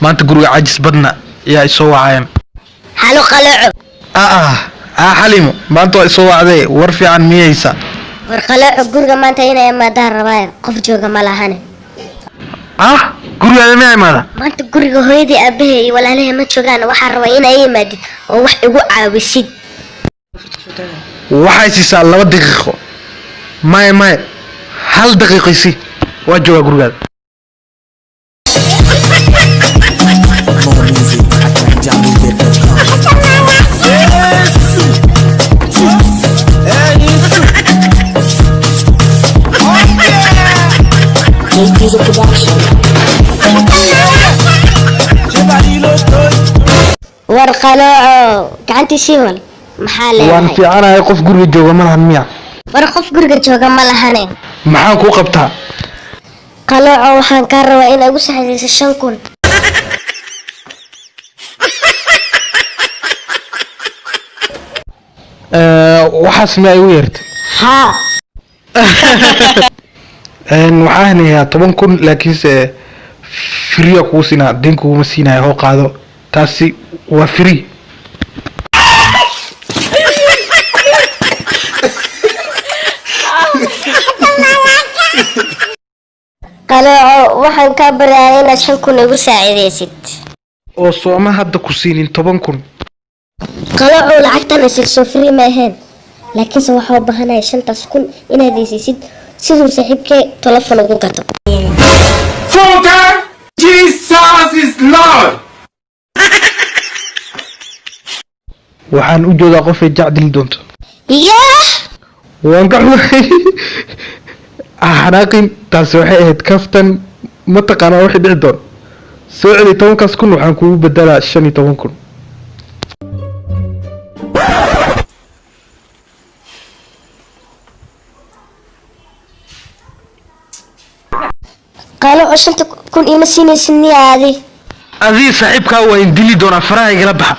ما أنت قروي عاجز بدنا يا يسوع عين حلو قلعو حليمو ما أنتوا يسوع عذي ورفي عن ميسا warqalaaco guriga maanta inay imaadaan rabaayo qof jooga ma lahane قروي هذا ما ماذا maanta guriga hooyadii aabahay iyo walaalahay ma joogaan waxaan rabaa inay imaadid oo wax igu caawisid waxay siisaa 2 daqiiqo may hal daqiiqo si waa jooga guriga warqalaaco gacantii sii wal maxaa leeyahay waan fiicanahay qof guriga jooga ma lahan miya war qof guriga jooga ma lahane maxaan ku qabtaa qalaaco waxaan ka rabaa in ugu saxayso 5,000 waxaas ma ay u yeertay haa waxaan hayaa 10,000 laakiinse free ku siinaa dinku ma siinayo hoo qaado taasi waa free qalaaco waxaan ka barayaa inaad 5,000 igu saacideysid oo sooma hadda ku siinin 10,000 qalaaco lacagtan isilso free ma ahayn laakiinse waxaa u baahanahay 5,000 inaad heysisid siduu saaxiibkay telefoon ugu gato Father, Jesus is Lord. waxaan u joogaa qof ay jacdil doonto yaa waan ka xumahay xanaaqin taasi waxay ahayd kaftan ma taqaanaa wixii dhici doon soo celi 10,000 waxaan kugu bedelaa 15,000 qalaaco 5,000 ima siinaysid niyaadi adii saaxiibkaa waa in dili doonaa faraha igala baxa